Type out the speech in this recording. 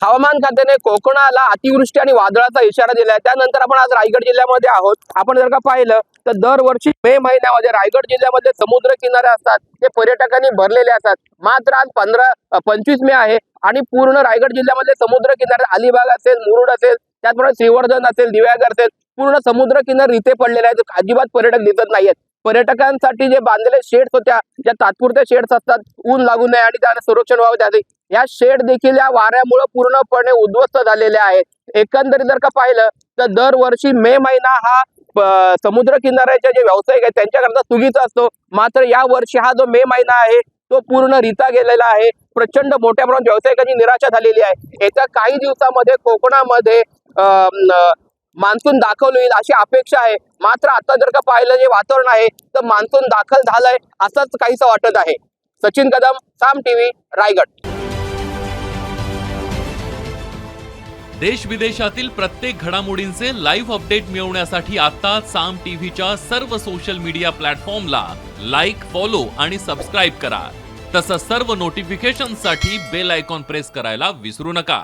हवामान खात्याने कोकणाला अतिवृष्टी आणि वादळाचा इशारा दिलाय। त्यानंतर आपण आज रायगड जिल्ह्यामध्ये आहोत। आपण जर का पाहिलं तर दरवर्षी मे महिन्यामध्ये रायगड जिल्ह्यामध्ये समुद्र किनारे असतात ते पर्यटकांनी भरलेले असतात। मात्र आज 25 मे आहे आणि पूर्ण रायगड जिल्ह्यामध्ये समुद्र किनारे अलिबाग असेल, मुरुड असेल, त्याचप्रमाणे श्रीवर्धन असेल, दिव्यागर असेल, पूर्ण समुद्र किनारे रिते पडलेले आहेत। अजिबात पर्यटक दिसत नाहीयेत। पर्यटकांसाठी जे बांधलेले शेड्स होत्या, ज्या तात्पुरते शेड्स असतात ऊन लागू नये आणि त्यांना संरक्षण व्हावं त्यासाठी, या शेड देखील या वाऱ्यामुळे पूर्णपणे उद्ध्वस्त झालेले आहेत। एकंदरीत जर का पाहिलं तर दरवर्षी मे महिना हा समुद्र किनाऱ्याचे जे व्यावसायिक आहेत त्यांच्याकरता सुगीचा असतो। मात्र या वर्षी हा जो मे महिना आहे तो पूर्ण रिता गेलेला आहे। प्रचंड मोठ्या प्रमाणात व्यावसायिकांची निराशा झालेली आहे। येत्या काही दिवसामध्ये कोकणामध्ये मान्सून दाखल होईल अशी अपेक्षा आहे। मात्र आता जर का पाहिलं जे वातावरण आहे तर मान्सून दाखल झालंय असंच काहीसं वाटत आहे। सचिन कदम, साम टीव्ही, रायगड। देश विदेशातील प्रत्येक घडामोडींचे लाईव्ह अपडेट मिळवण्यासाठी आता साम टीव्हीच्या सर्व सोशल मीडिया प्लॅटफॉर्मला लाईक, फॉलो आणि सबस्क्राईब करा। तसंच सर्व नोटिफिकेशनसाठी बेल आयकॉन प्रेस करायला विसरू नका।